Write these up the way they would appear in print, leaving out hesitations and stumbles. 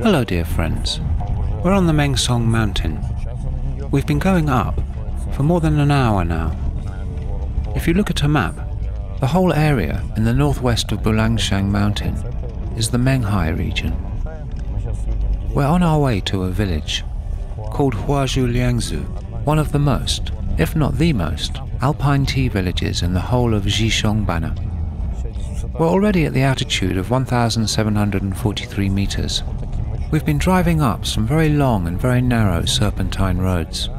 Hello dear friends, we're on the Mengsong mountain. We've been going up for more than an hour now. If you look at a map, the whole area in the northwest of Bulangshan mountain is the Moychay region. We're on our way to a village called Pu-erh, one of the most, if not the most, alpine tea villages in the whole of Xishuangbanna. We're already at the altitude of 1,743 meters. We've been driving up some very long and very narrow serpentine roads.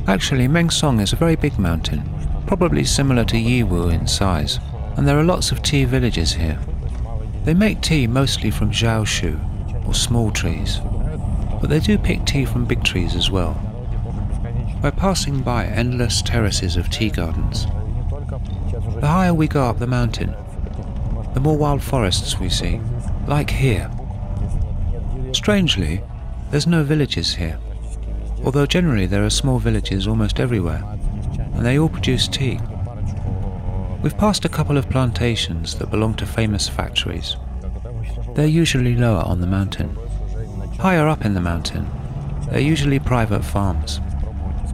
Actually, Mengsong is a very big mountain, probably similar to Yiwu in size, and there are lots of tea villages here. They make tea mostly from zhaoshu, or small trees, but they do pick tea from big trees as well. We're passing by endless terraces of tea gardens. The higher we go up the mountain, the more wild forests we see, like here. Strangely, there's no villages here, although generally there are small villages almost everywhere, and they all produce tea. We've passed a couple of plantations that belong to famous factories. They're usually lower on the mountain. Higher up in the mountain, they're usually private farms,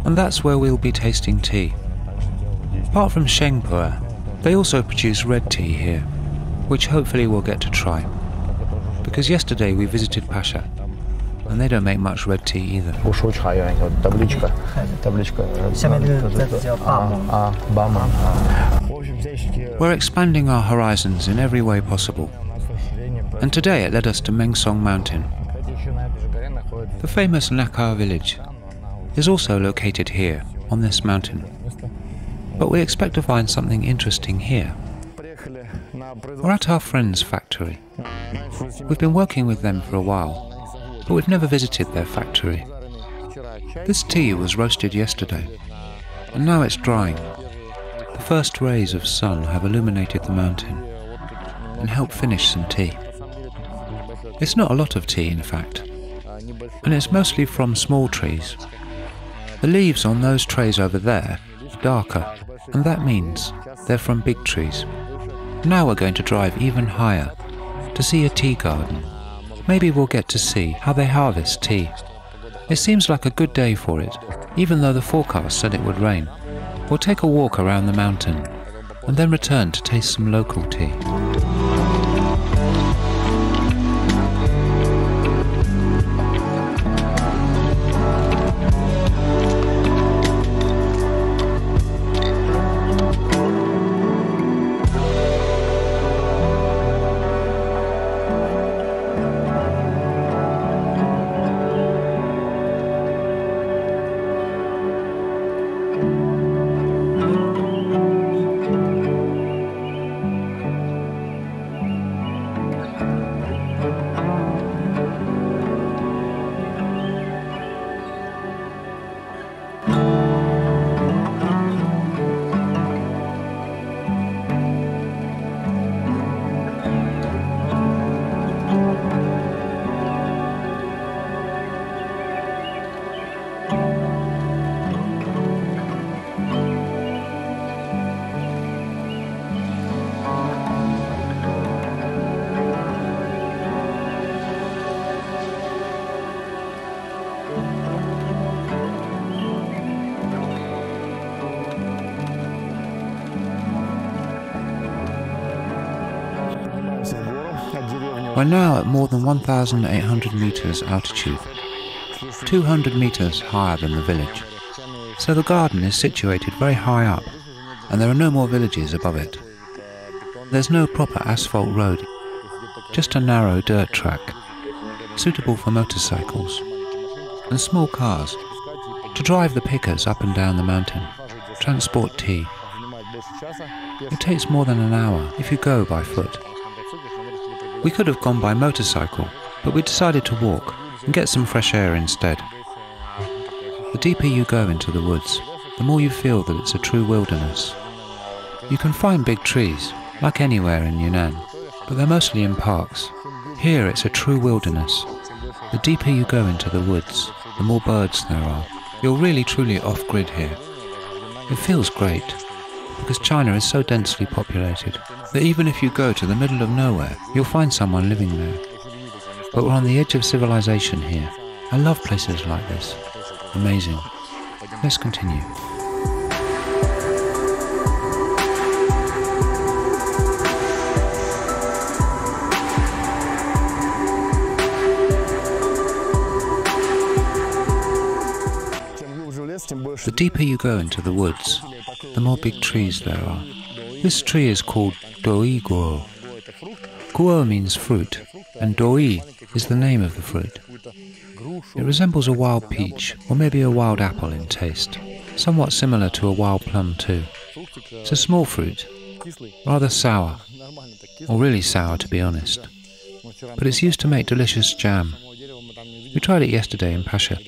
and that's where we'll be tasting tea. Apart from Pu'er, they also produce red tea here, which hopefully we'll get to try. Because yesterday we visited Pasha, and they don't make much red tea either. We're expanding our horizons in every way possible, and today it led us to Mengsong Mountain. The famous Nakar village is also located here, on this mountain, but we expect to find something interesting here. We're at our friend's factory. We've been working with them for a while, but we've never visited their factory. This tea was roasted yesterday, and now it's drying. The first rays of sun have illuminated the mountain and helped finish some tea. It's not a lot of tea, in fact, and it's mostly from small trees. The leaves on those trays over there are darker, and that means they're from big trees. Now we're going to drive even higher to see a tea garden. Maybe we'll get to see how they harvest tea. It seems like a good day for it, even though the forecast said it would rain. We'll take a walk around the mountain and then return to taste some local tea. We're now at more than 1,800 meters altitude, 200 meters higher than the village. So the garden is situated very high up, and there are no more villages above it. There's no proper asphalt road, just a narrow dirt track, suitable for motorcycles and small cars to drive the pickers up and down the mountain, transport tea. It takes more than an hour if you go by foot. We could have gone by motorcycle, but we decided to walk and get some fresh air instead. The deeper you go into the woods, the more you feel that it's a true wilderness. You can find big trees, like anywhere in Yunnan, but they're mostly in parks. Here it's a true wilderness. The deeper you go into the woods, the more birds there are. You're really truly off-grid here. It feels great, because China is so densely populated that even if you go to the middle of nowhere, you'll find someone living there. but we're on the edge of civilization here. I love places like this. Amazing. Let's continue. The deeper you go into the woods, the more big trees there are. This tree is called doi guo. Guo means fruit, and doi is the name of the fruit. It resembles a wild peach, or maybe a wild apple in taste, somewhat similar to a wild plum too. It's a small fruit, rather sour, or really sour to be honest, but it's used to make delicious jam. We tried it yesterday in Pasha,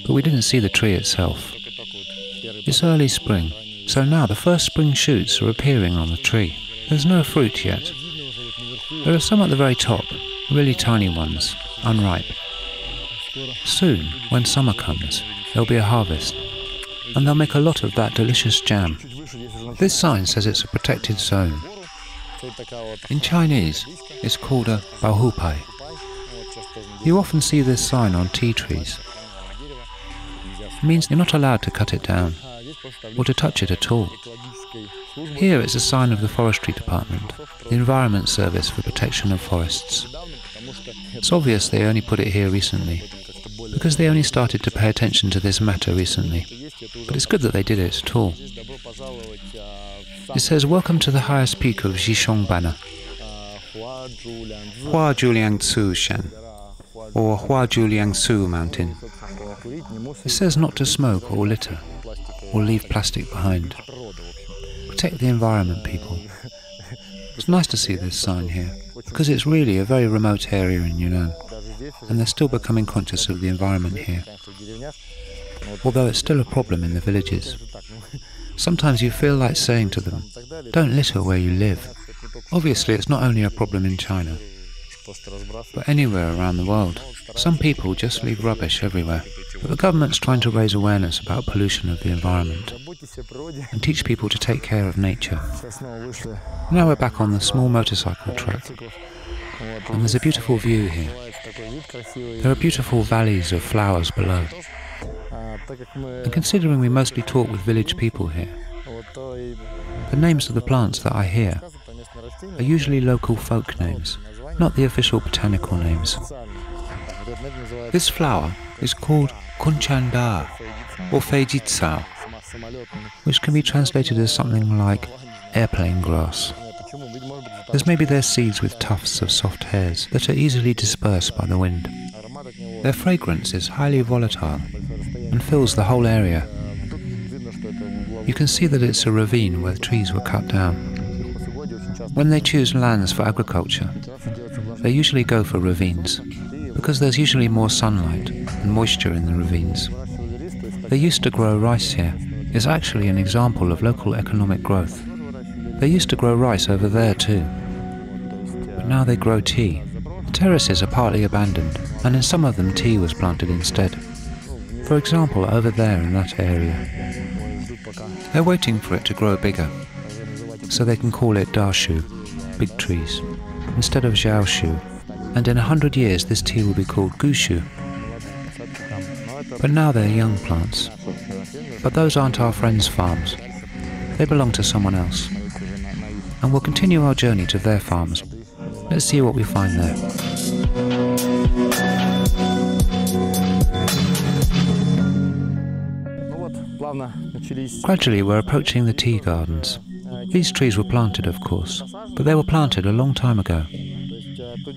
but we didn't see the tree itself. It's early spring, so now the first spring shoots are appearing on the tree. There's no fruit yet. There are some at the very top, really tiny ones, unripe. Soon, when summer comes, there'll be a harvest, and they'll make a lot of that delicious jam. This sign says it's a protected zone. In Chinese, it's called a baohupai. You often see this sign on tea trees. It means you're not allowed to cut it down, or to touch it at all. Here it's a sign of the Forestry Department, the Environment Service for Protection of Forests. It's obvious they only put it here recently, because they only started to pay attention to this matter recently. But it's good that they did it at all. It says, "Welcome to the highest peak of Xishongbana, Huazhuliangsu Shan, or Huazhuliangsu Mountain." It says not to smoke or litter, or leave plastic behind. Protect the environment, people. It's nice to see this sign here, because it's really a very remote area in Yunnan, and they're still becoming conscious of the environment here. Although it's still a problem in the villages. Sometimes you feel like saying to them, "Don't litter where you live." Obviously it's not only a problem in China, but anywhere around the world. Some people just leave rubbish everywhere. But the government's trying to raise awareness about pollution of the environment and teach people to take care of nature. Now we're back on the small motorcycle track, and there's a beautiful view here. There are beautiful valleys of flowers below. And considering we mostly talk with village people here, the names of the plants that I hear are usually local folk names, not the official botanical names. This flower is called Kunchanda, or Feijitsao, which can be translated as something like airplane grass. As maybe they're seeds with tufts of soft hairs that are easily dispersed by the wind. Their fragrance is highly volatile and fills the whole area. You can see that it's a ravine where trees were cut down. When they choose lands for agriculture, they usually go for ravines, because there's usually more sunlight and moisture in the ravines. They used to grow rice here. It's actually an example of local economic growth. They used to grow rice over there too, but now they grow tea. The terraces are partly abandoned, and in some of them tea was planted instead. For example, over there in that area. They're waiting for it to grow bigger, so they can call it Dashu, big trees, instead of Zhaoshu. And in 100 years this tea will be called Gushu. But now they're young plants. But those aren't our friends' farms. They belong to someone else. And we'll continue our journey to their farms. Let's see what we find there. Gradually we're approaching the tea gardens. These trees were planted, of course, but they were planted a long time ago.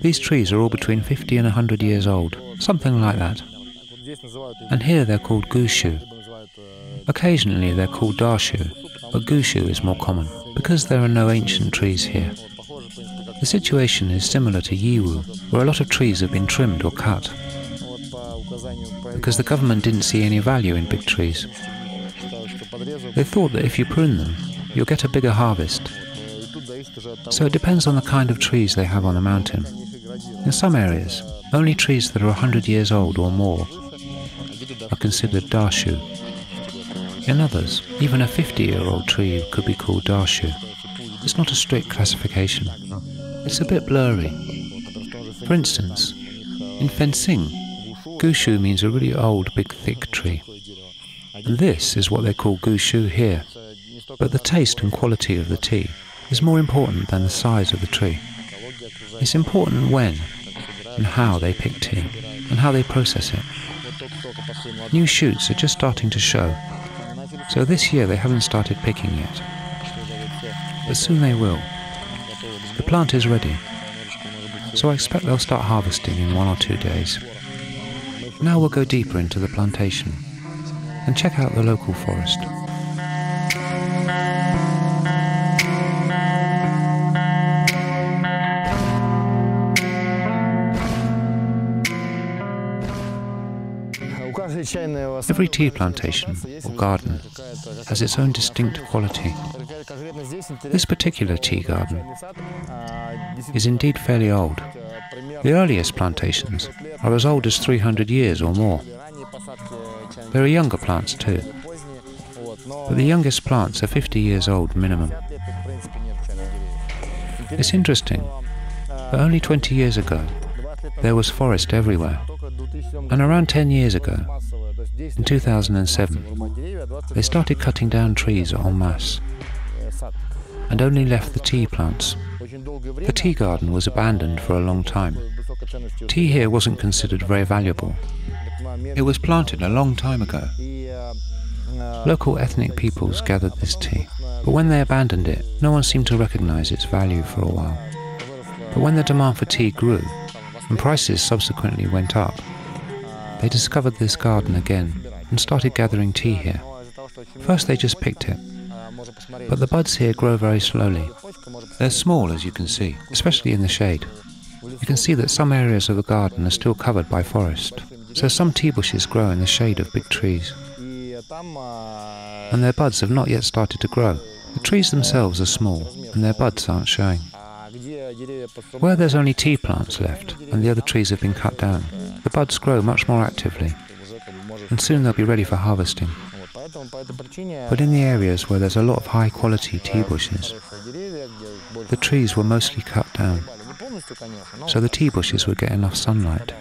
These trees are all between 50 and 100 years old, something like that. And here they're called Gushu. Occasionally they're called Dashu, but Gushu is more common, because there are no ancient trees here. The situation is similar to Yiwu, where a lot of trees have been trimmed or cut, because the government didn't see any value in big trees. They thought that if you prune them, you'll get a bigger harvest. So it depends on the kind of trees they have on the mountain. In some areas, only trees that are 100 years old or more are considered Dashu. In others, even a 50-year-old tree could be called Dashu. It's not a strict classification. It's a bit blurry. For instance, in fencing, gushu means a really old, big, thick tree. And this is what they call gushu here. But the taste and quality of the tea is more important than the size of the tree. It's important when and how they pick tea and how they process it. New shoots are just starting to show, so this year they haven't started picking yet. But soon they will. The plant is ready, so I expect they'll start harvesting in 1 or 2 days. Now we'll go deeper into the plantation and check out the local forest. Every tea plantation or garden has its own distinct quality. This particular tea garden is indeed fairly old. The earliest plantations are as old as 300 years or more. There are younger plants too, but the youngest plants are 50 years old minimum. It's interesting that only 20 years ago there was forest everywhere, and around 10 years ago, in 2007, they started cutting down trees en masse and only left the tea plants. The tea garden was abandoned for a long time. Tea here wasn't considered very valuable. It was planted a long time ago. Local ethnic peoples gathered this tea, but when they abandoned it, no one seemed to recognize its value for a while. But when the demand for tea grew, and prices subsequently went up, they discovered this garden again and started gathering tea here. First they just picked it, but the buds here grow very slowly. They're small, as you can see, especially in the shade. You can see that some areas of the garden are still covered by forest, so some tea bushes grow in the shade of big trees. And their buds have not yet started to grow. The trees themselves are small, and their buds aren't showing. Where there's only tea plants left, and the other trees have been cut down, the buds grow much more actively, and soon they'll be ready for harvesting. But in the areas where there's a lot of high-quality tea bushes, the trees were mostly cut down, so the tea bushes would get enough sunlight.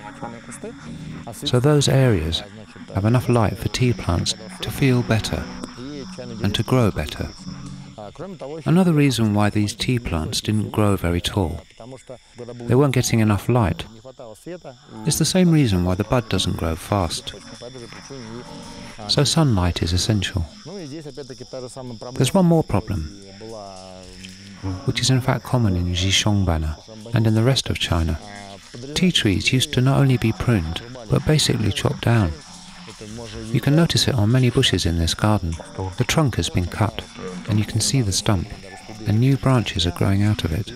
So those areas have enough light for tea plants to feel better and to grow better. Another reason why these tea plants didn't grow very tall, they weren't getting enough light. It's the same reason why the bud doesn't grow fast. So sunlight is essential. There's one more problem, which is in fact common in Xishuangbanna and in the rest of China. Tea trees used to not only be pruned, but basically chopped down. You can notice it on many bushes in this garden. The trunk has been cut, and you can see the stump, and new branches are growing out of it.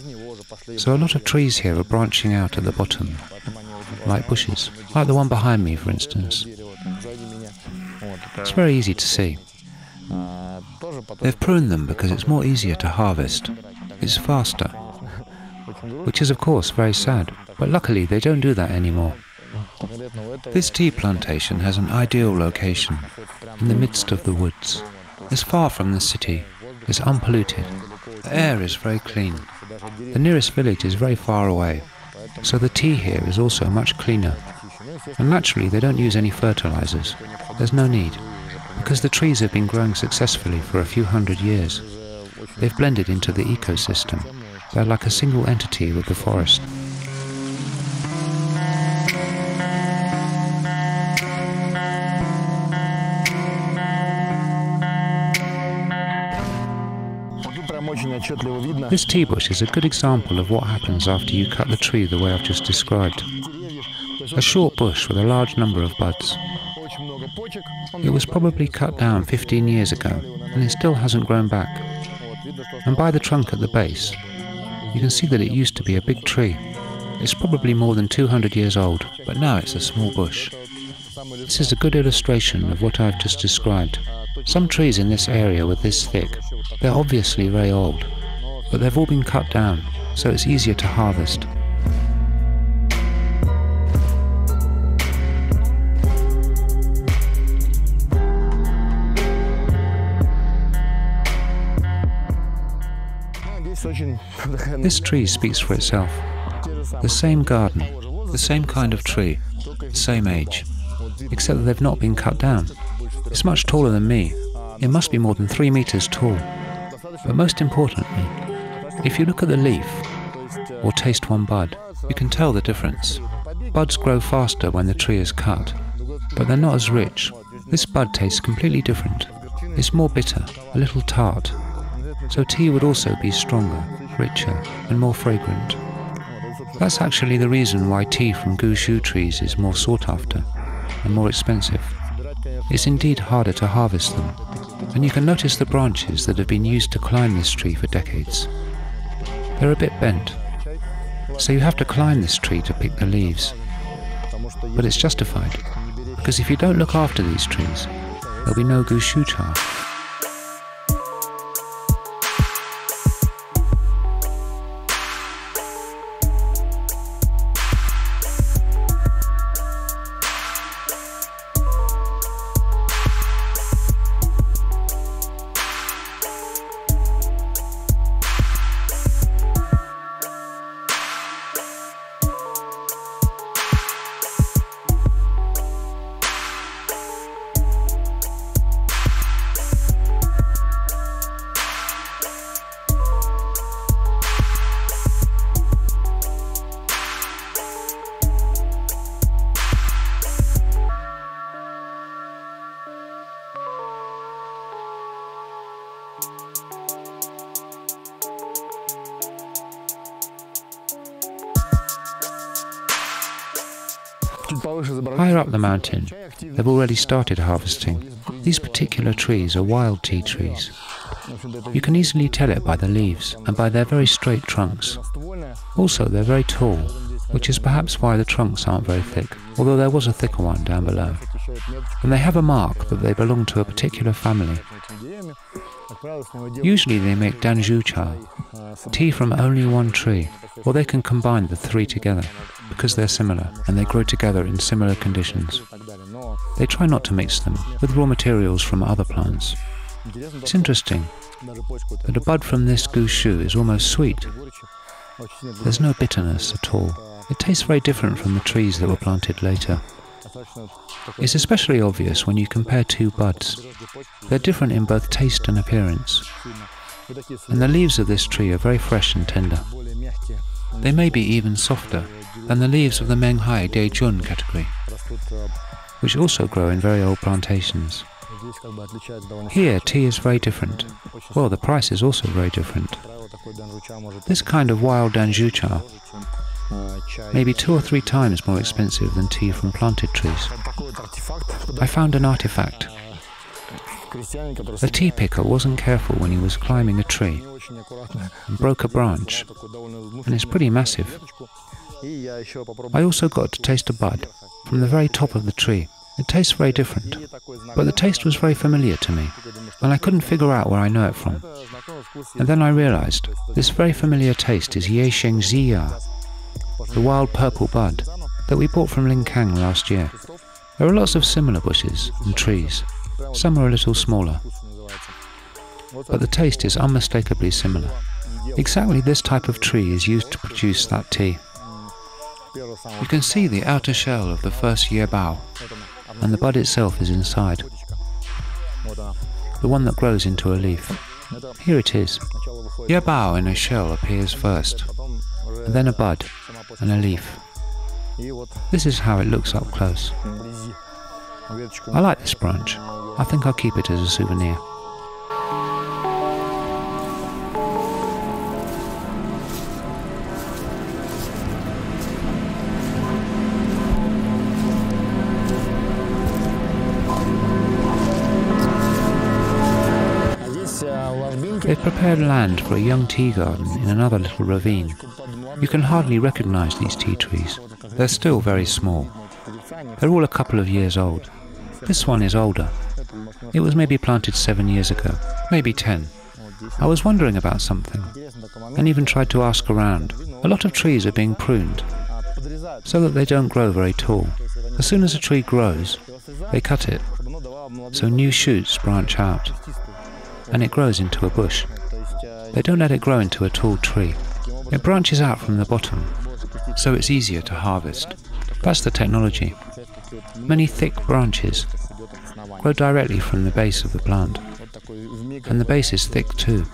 So a lot of trees here are branching out at the bottom, like bushes, like the one behind me, for instance. It's very easy to see. They've pruned them because it's more easier to harvest. It's faster, which is of course very sad, but luckily they don't do that anymore. This tea plantation has an ideal location, in the midst of the woods. It's far from the city, it's unpolluted, the air is very clean. The nearest village is very far away, so the tea here is also much cleaner. And naturally they don't use any fertilizers, there's no need, because the trees have been growing successfully for a few hundred years. They've blended into the ecosystem, they're like a single entity with the forest. This tea bush is a good example of what happens after you cut the tree the way I've just described. A short bush with a large number of buds. It was probably cut down 15 years ago, and it still hasn't grown back. And by the trunk at the base, you can see that it used to be a big tree. It's probably more than 200 years old, but now it's a small bush. This is a good illustration of what I've just described. Some trees in this area were this thick. They're obviously very old, but they've all been cut down, so it's easier to harvest. This tree speaks for itself. The same garden, the same kind of tree, same age, except that they've not been cut down. It's much taller than me. It must be more than 3 meters tall. But most importantly, if you look at the leaf, or taste one bud, you can tell the difference. Buds grow faster when the tree is cut, but they're not as rich. This bud tastes completely different. It's more bitter, a little tart. So tea would also be stronger, richer, and more fragrant. That's actually the reason why tea from gushu trees is more sought after and more expensive. It's indeed harder to harvest them, and you can notice the branches that have been used to climb this tree for decades. They're a bit bent, so you have to climb this tree to pick the leaves. But it's justified, because if you don't look after these trees, there'll be no gushu cha. Higher up the mountain, they've already started harvesting. These particular trees are wild tea trees. You can easily tell it by the leaves and by their very straight trunks. Also, they're very tall, which is perhaps why the trunks aren't very thick, although there was a thicker one down below. And they have a mark that they belong to a particular family. Usually they make danju cha, tea from only one tree, or they can combine the three together, because they're similar and they grow together in similar conditions. They try not to mix them with raw materials from other plants. It's interesting that a bud from this gushu is almost sweet. There's no bitterness at all. It tastes very different from the trees that were planted later. It's especially obvious when you compare two buds. They're different in both taste and appearance. And the leaves of this tree are very fresh and tender. They may be even softer than the leaves of the Moychay Daejun category, which also grow in very old plantations. Here, tea is very different. Well, the price is also very different. This kind of wild danju cha may be 2 or 3 times more expensive than tea from planted trees. I found an artifact. The tea picker wasn't careful when he was climbing a tree and broke a branch, and it's pretty massive. I also got to taste a bud from the very top of the tree. It tastes very different, but the taste was very familiar to me, and I couldn't figure out where I know it from. And then I realized this very familiar taste is Ye Sheng Ziya, the wild purple bud that we bought from Linkang last year. There are lots of similar bushes and trees. Some are a little smaller, but the taste is unmistakably similar. Exactly this type of tree is used to produce that tea. You can see the outer shell of the first yebao, and the bud itself is inside, the one that grows into a leaf. Here it is. Yebao in a shell appears first, and then a bud and a leaf. This is how it looks up close. I like this branch. I think I'll keep it as a souvenir. They've prepared land for a young tea garden in another little ravine. You can hardly recognize these tea trees. They're still very small. They're all a couple of years old. This one is older. It was maybe planted 7 years ago, maybe 10. I was wondering about something, and even tried to ask around. A lot of trees are being pruned, so that they don't grow very tall. As soon as a tree grows, they cut it, so new shoots branch out, and it grows into a bush. They don't let it grow into a tall tree. It branches out from the bottom, so it's easier to harvest. That's the technology. Many thick branches grow directly from the base of the plant, and the base is thick too,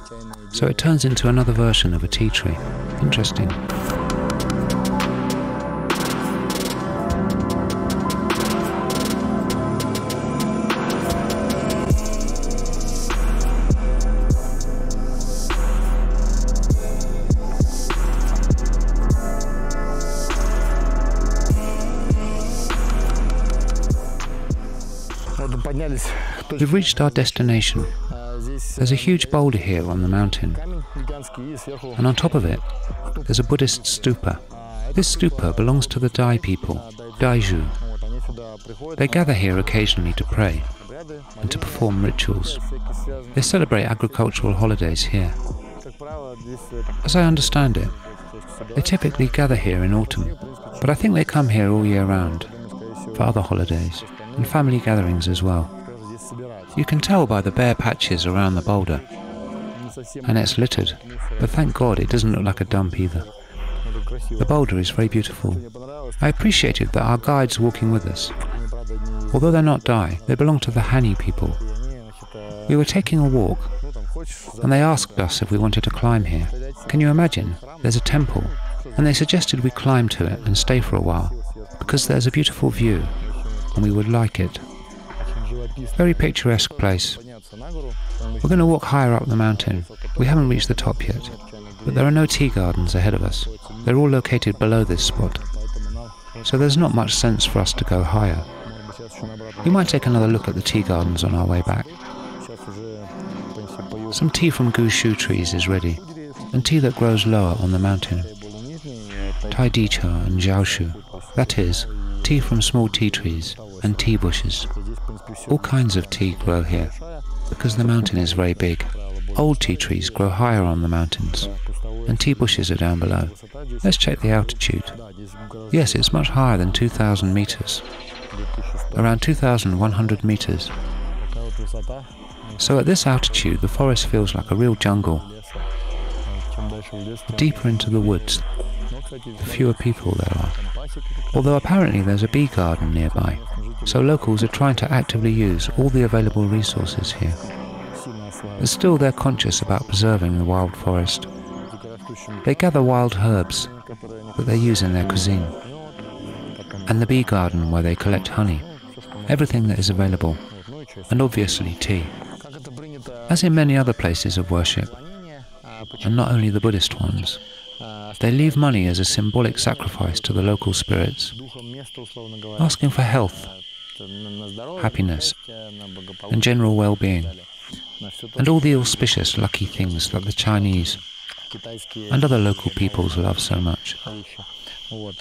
so it turns into another version of a tea tree. Interesting. We've reached our destination. There's a huge boulder here on the mountain, and on top of it, there's a Buddhist stupa. This stupa belongs to the Dai people, Daiju. They gather here occasionally to pray and to perform rituals. They celebrate agricultural holidays here. As I understand it, they typically gather here in autumn, but I think they come here all year round, for other holidays, and family gatherings as well. You can tell by the bare patches around the boulder, and it's littered, but thank God it doesn't look like a dump either. The boulder is very beautiful. I appreciated that our guides walking with us, although they're not Dai, they belong to the Hani people. We were taking a walk, and they asked us if we wanted to climb here. Can you imagine? There's a temple, and they suggested we climb to it and stay for a while, because there's a beautiful view, and we would like it. Very picturesque place. We're going to walk higher up the mountain. We haven't reached the top yet, but there are no tea gardens ahead of us. They're all located below this spot, so there's not much sense for us to go higher. We might take another look at the tea gardens on our way back. Some tea from gushu trees is ready, and tea that grows lower on the mountain. Tai di cha and jiaoshu, that is, tea from small tea trees and tea bushes. All kinds of tea grow here, because the mountain is very big. Old tea trees grow higher on the mountains, and tea bushes are down below. Let's check the altitude. Yes, it's much higher than 2,000 meters. Around 2,100 meters. So at this altitude, the forest feels like a real jungle. The deeper into the woods, the fewer people there are. Although apparently there's a bee garden nearby, so locals are trying to actively use all the available resources here. But still they're conscious about preserving the wild forest. They gather wild herbs that they use in their cuisine, and the bee garden where they collect honey, everything that is available, and obviously tea. As in many other places of worship, and not only the Buddhist ones, they leave money as a symbolic sacrifice to the local spirits, asking for health, happiness, and general well-being, and all the auspicious lucky things that the Chinese and other local peoples love so much.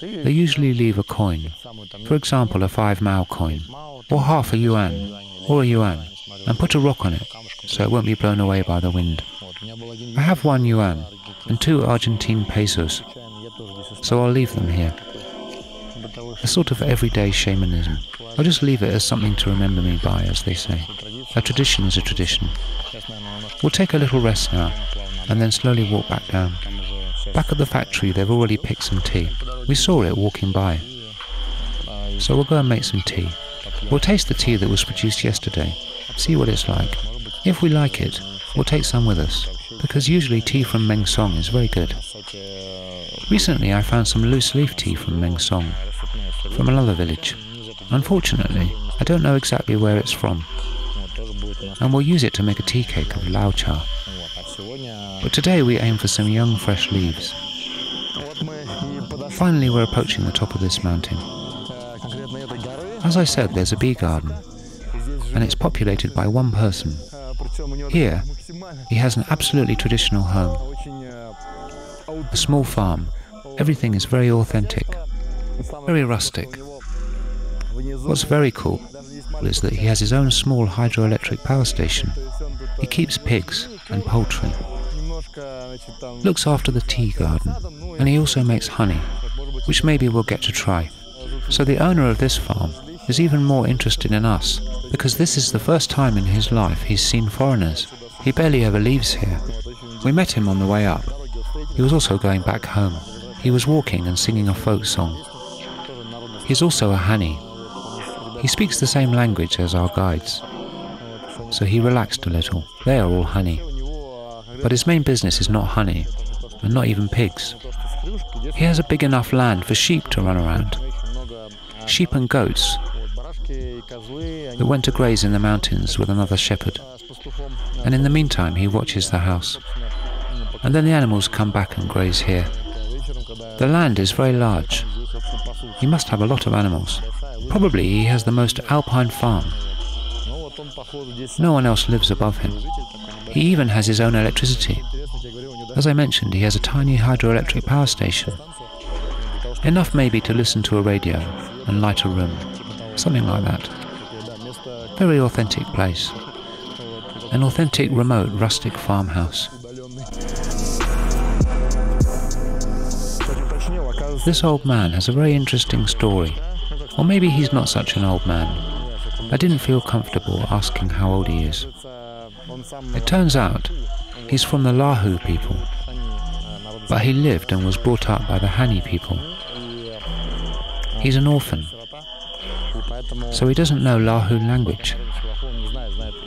They usually leave a coin, for example a 5 Mao coin, or half a yuan, or a yuan, and put a rock on it, so it won't be blown away by the wind. I have 1 yuan and 2 Argentine pesos, so I'll leave them here. A sort of everyday shamanism. I'll just leave it as something to remember me by, as they say. A tradition is a tradition. We'll take a little rest now, and then slowly walk back down. Back at the factory they've already picked some tea. We saw it walking by. So we'll go and make some tea. We'll taste the tea that was produced yesterday, see what it's like. If we like it, we'll take some with us, because usually tea from Mengsong is very good. Recently I found some loose leaf tea from Mengsong, from another village. Unfortunately, I don't know exactly where it's from, and we'll use it to make a tea cake of lao cha. But today we aim for some young fresh leaves. Finally we're approaching the top of this mountain. As I said, there's a bee garden, and it's populated by one person. Here, he has an absolutely traditional home. A small farm. Everything is very authentic, very rustic. What's very cool is that he has his own small hydroelectric power station. He keeps pigs and poultry, looks after the tea garden, and he also makes honey, which maybe we'll get to try. So the owner of this farm is even more interested in us, because this is the first time in his life he's seen foreigners. He barely ever leaves here. We met him on the way up. He was also going back home. He was walking and singing a folk song. He's also a Hani. He speaks the same language as our guides. So he relaxed a little. They are all Hani. But his main business is not honey, and not even pigs. He has a big enough land for sheep to run around. Sheep and goats that went to graze in the mountains with another shepherd. And in the meantime he watches the house. And then the animals come back and graze here. The land is very large. He must have a lot of animals. Probably he has the most alpine farm. No one else lives above him. He even has his own electricity. As I mentioned, he has a tiny hydroelectric power station. Enough maybe to listen to a radio and light a room. Something like that. Very authentic place. An authentic, remote, rustic farmhouse. This old man has a very interesting story. Or maybe he's not such an old man. I didn't feel comfortable asking how old he is. It turns out he's from the Lahu people, but he lived and was brought up by the Hani people. He's an orphan, so he doesn't know Lahu language.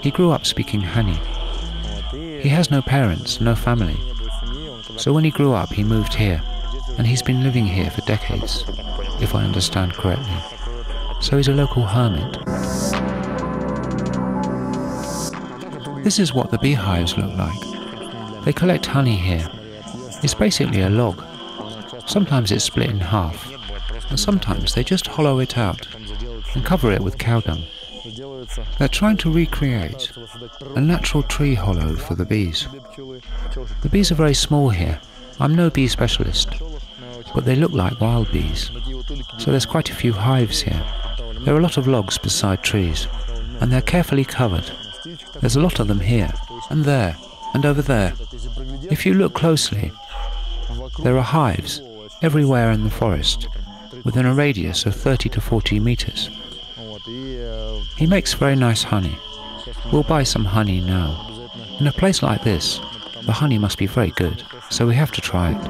He grew up speaking Hani. He has no parents, no family. So when he grew up, he moved here, and he's been living here for decades, if I understand correctly. So he's a local hermit. This is what the beehives look like. They collect honey here. It's basically a log. Sometimes it's split in half, and sometimes they just hollow it out and cover it with cow dung. They're trying to recreate a natural tree hollow for the bees. The bees are very small here. I'm no bee specialist, but they look like wild bees. So there's quite a few hives here. There are a lot of logs beside trees, and they're carefully covered. There's a lot of them here, and there, and over there. If you look closely, there are hives everywhere in the forest, within a radius of 30 to 40 meters. He makes very nice honey. We'll buy some honey now. In a place like this, the honey must be very good, so we have to try it.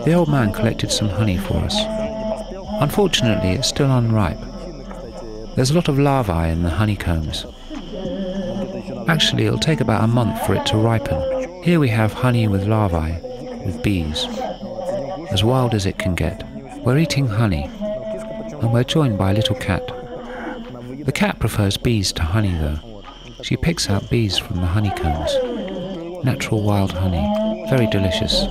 The old man collected some honey for us. Unfortunately, it's still unripe. There's a lot of larvae in the honeycombs. Actually, it'll take about a month for it to ripen. Here we have honey with larvae, with bees, as wild as it can get. We're eating honey, and we're joined by a little cat. The cat prefers bees to honey, though. She picks out bees from the honeycombs. Natural wild honey, very delicious.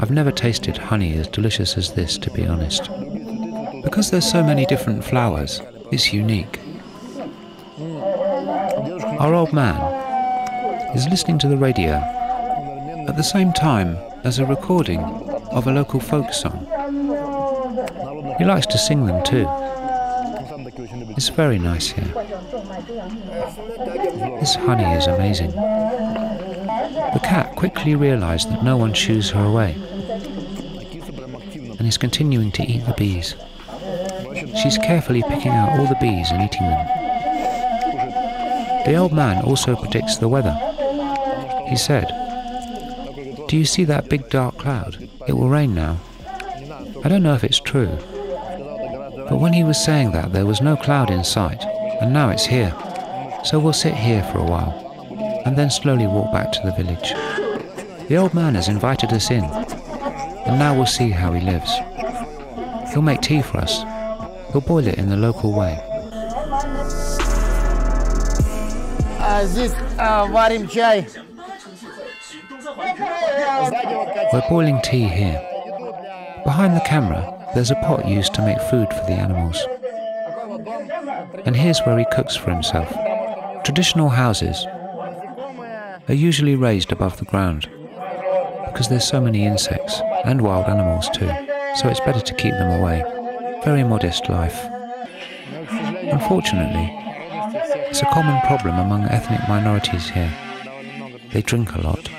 I've never tasted honey as delicious as this, to be honest. Because there's so many different flowers, it's unique. Our old man is listening to the radio at the same time as a recording of a local folk song. He likes to sing them too. It's very nice here. This honey is amazing. The cat quickly realized that no one shoos her away, and is continuing to eat the bees. She's carefully picking out all the bees and eating them. The old man also predicts the weather. He said, "Do you see that big dark cloud? It will rain now." I don't know if it's true, but when he was saying that, there was no cloud in sight, and now it's here. So we'll sit here for a while, and then slowly walk back to the village. The old man has invited us in, and now we'll see how he lives. He'll make tea for us. He'll boil it in the local way. Здесь варим чай. We're boiling tea here. Behind the camera, there's a pot used to make food for the animals. And here's where he cooks for himself. Traditional houses are usually raised above the ground because there's so many insects and wild animals too, so it's better to keep them away. Very modest life. Unfortunately, it's a common problem among ethnic minorities here. They drink a lot.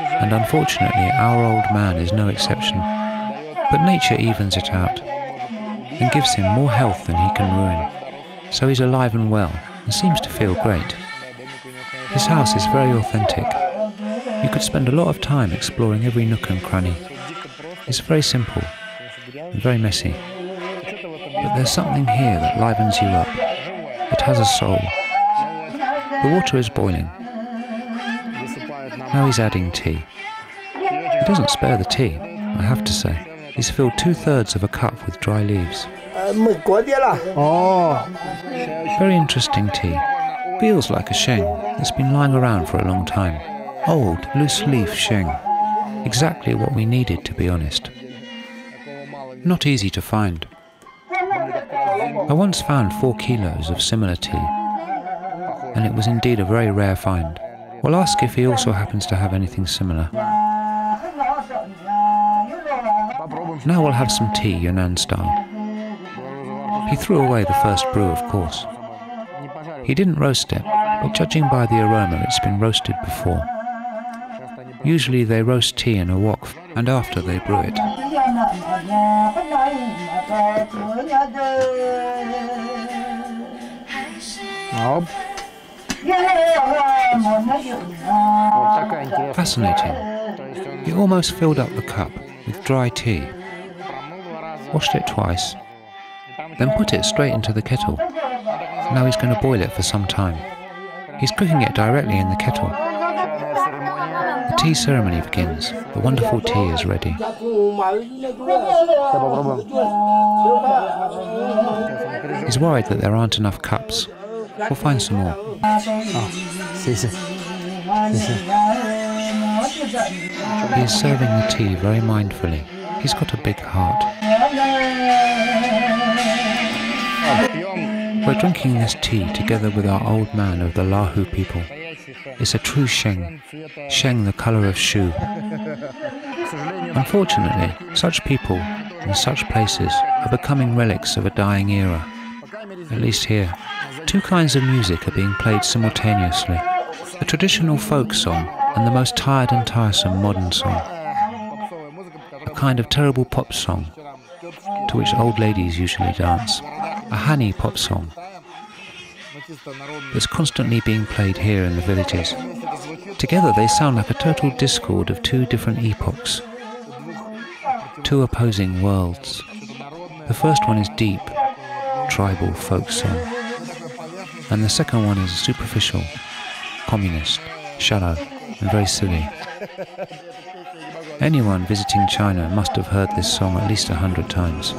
And unfortunately, our old man is no exception. But nature evens it out. and gives him more health than he can ruin. So he's alive and well and seems to feel great. His house is very authentic. You could spend a lot of time exploring every nook and cranny. It's very simple and very messy. But there's something here that livens you up. It has a soul. The water is boiling. Now he's adding tea. He doesn't spare the tea, I have to say. He's filled 2/3 of a cup with dry leaves. Very interesting tea. Feels like a sheng. It's been lying around for a long time. Old, loose-leaf sheng. Exactly what we needed, to be honest. Not easy to find. I once found 4 kilos of similar tea, and it was indeed a very rare find. We'll ask if he also happens to have anything similar. Now we'll have some tea Yunnan style. He threw away the first brew, of course. He didn't roast it, but judging by the aroma, it's been roasted before. Usually they roast tea in a wok, and after they brew it. Fascinating. He almost filled up the cup with dry tea, washed it twice, then put it straight into the kettle. Now he's going to boil it for some time. He's cooking it directly in the kettle. The tea ceremony begins. The wonderful tea is ready. He's worried that there aren't enough cups. We'll find some more. He is serving the tea very mindfully. He's got a big heart. We're drinking this tea together with our old man of the Lahu people. It's a true sheng, sheng the colour of shu. Unfortunately, such people in such places are becoming relics of a dying era. At least here. 2 kinds of music are being played simultaneously. The traditional folk song and the most tired and tiresome modern song. A kind of terrible pop song to which old ladies usually dance. A honey pop song that's constantly being played here in the villages. Together they sound like a total discord of 2 different epochs, 2 opposing worlds. The first one is deep, tribal folk song, and the second one is superficial, communist, shallow, and very silly. Anyone visiting China must have heard this song at least 100 times.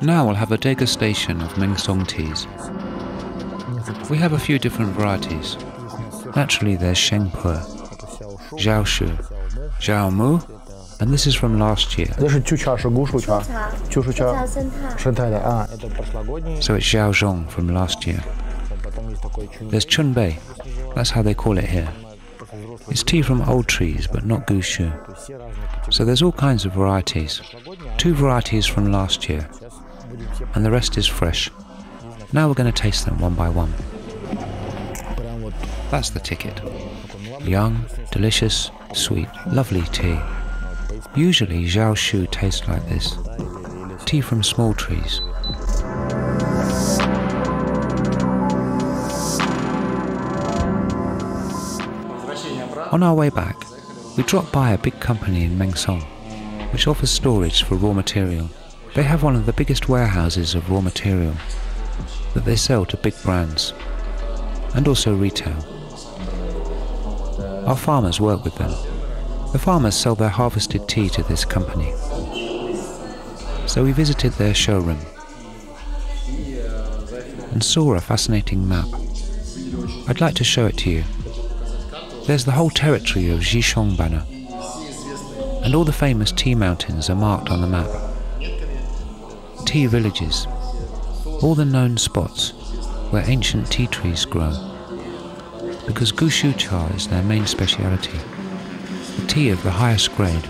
Now we'll have a degustation of Mengsong teas. We have a few different varieties. Naturally there's Sheng Pu'er, Zhao Shu, Zhao Mu, and this is from last year. So it's Zhao Zhong from last year. There's Chun Bei, that's how they call it here. It's tea from old trees, but not Gushu. So there's all kinds of varieties. 2 varieties from last year, and the rest is fresh. Now we're going to taste them one by one. That's the ticket. Young, delicious, sweet, lovely tea. Usually Zhao Shu tastes like this. Tea from small trees. On our way back, we dropped by a big company in Mengsong, which offers storage for raw material. They have one of the biggest warehouses of raw material that they sell to big brands, and also retail. Our farmers work with them. The farmers sell their harvested tea to this company. So we visited their showroom. and saw a fascinating map. I'd like to show it to you. There's the whole territory of Zhishong Banner, and all the famous tea mountains are marked on the map. Tea villages, all the known spots where ancient tea trees grow, because Gushu cha is their main speciality, the tea of the highest grade.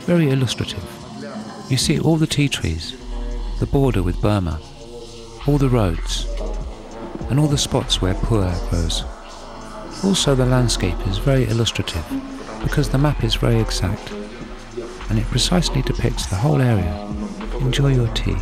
Very illustrative. You see all the tea trees, the border with Burma, all the roads, and all the spots where Pu'er grows. Also the landscape is very illustrative, because the map is very exact, and it precisely depicts the whole area. Enjoy your tea.